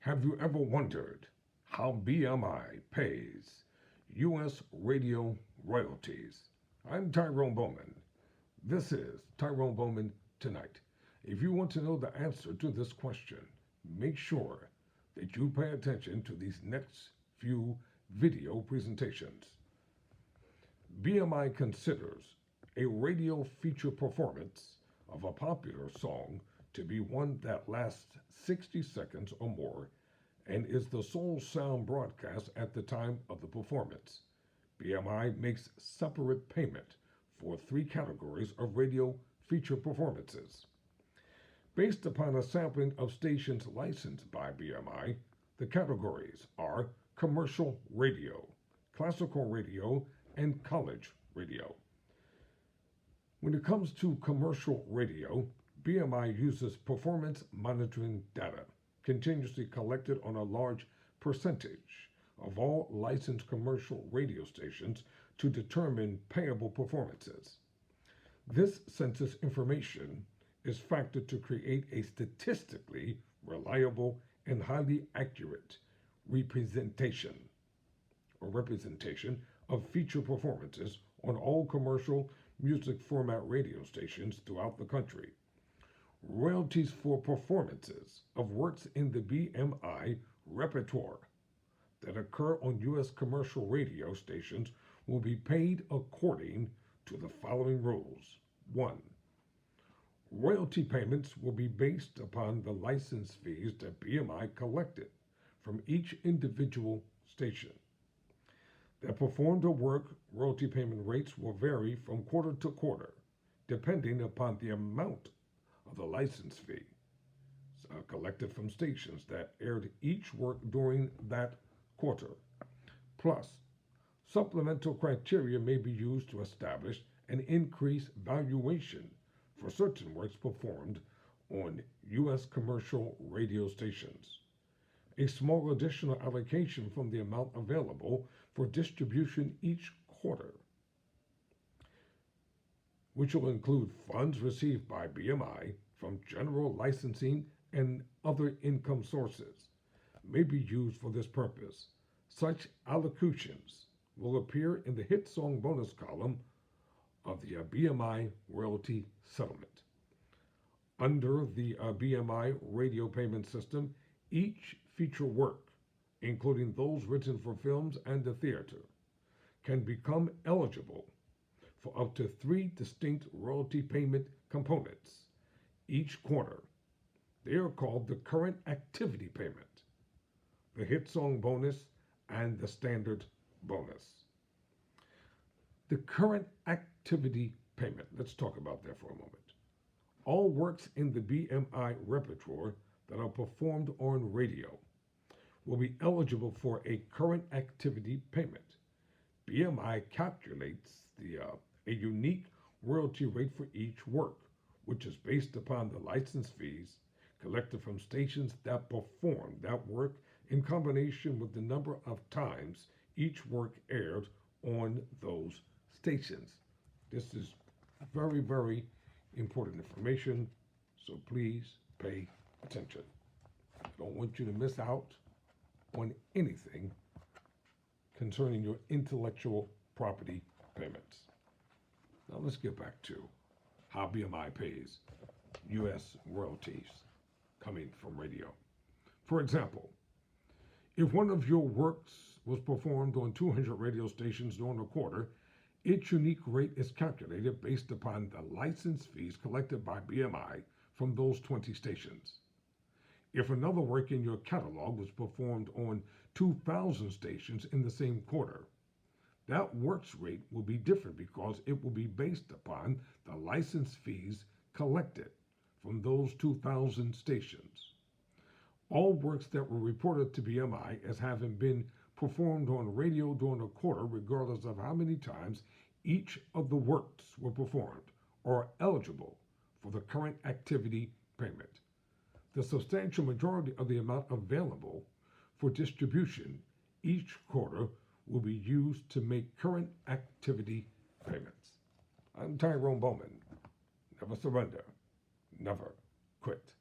Have you ever wondered how BMI pays U.S. radio royalties? I'm Tyrone Bowman. This is Tyrone Bowman Tonight. If you want to know the answer to this question, make sure that you pay attention to these next few video presentations. BMI considers a radio feature performance of a popular song to be one that lasts 60 seconds or more and is the sole sound broadcast at the time of the performance. BMI makes separate payment for three categories of radio feature performances. Based upon a sampling of stations licensed by BMI, the categories are commercial radio, classical radio, and college radio. When it comes to commercial radio, BMI uses performance monitoring data continuously collected on a large percentage of all licensed commercial radio stations to determine payable performances. This census information is factored to create a statistically reliable and highly accurate representation of feature performances on all commercial music format radio stations throughout the country. Royalties for performances of works in the BMI repertoire that occur on U.S. commercial radio stations will be paid according to the following rules. 1. Royalty payments will be based upon the license fees that BMI collected from each individual station. That performed a work, royalty payment rates will vary from quarter to quarter, depending upon the amount of the license fee collected from stations that aired each work during that quarter. Plus, supplemental criteria may be used to establish an increased valuation for certain works performed on U.S. commercial radio stations. A small additional allocation from the amount available for distribution each quarter, which will include funds received by BMI from general licensing and other income sources, may be used for this purpose. Such allocations will appear in the hit song bonus column of the BMI royalty settlement. Under the BMI radio payment system, each feature work, including those written for films and the theater, can become eligible for up to 3 distinct royalty payment components each quarter. They are called the current activity payment, the hit song bonus, and the standard bonus. The current activity payment, let's talk about that for a moment. All works in the BMI repertoire that are performed on radio will be eligible for a current activity payment. BMI calculates a unique royalty rate for each work, which is based upon the license fees collected from stations that perform that work in combination with the number of times each work aired on those stations. This is very, very important information, so please pay attention. I don't want you to miss out on anything concerning your intellectual property payments. Now let's get back to how BMI pays U.S. royalties coming from radio. For example, if one of your works was performed on 200 radio stations during a quarter, its unique rate is calculated based upon the license fees collected by BMI from those 20 stations. If another work in your catalog was performed on 2,000 stations in the same quarter, that work's rate will be different because it will be based upon the license fees collected from those 2,000 stations. All works that were reported to BMI as having been performed on radio during a quarter, regardless of how many times each of the works were performed, are eligible for the current activity payment. The substantial majority of the amount available for distribution each quarter will be used to make current activity payments. I'm Tyrone Bowman. Never surrender. Never quit.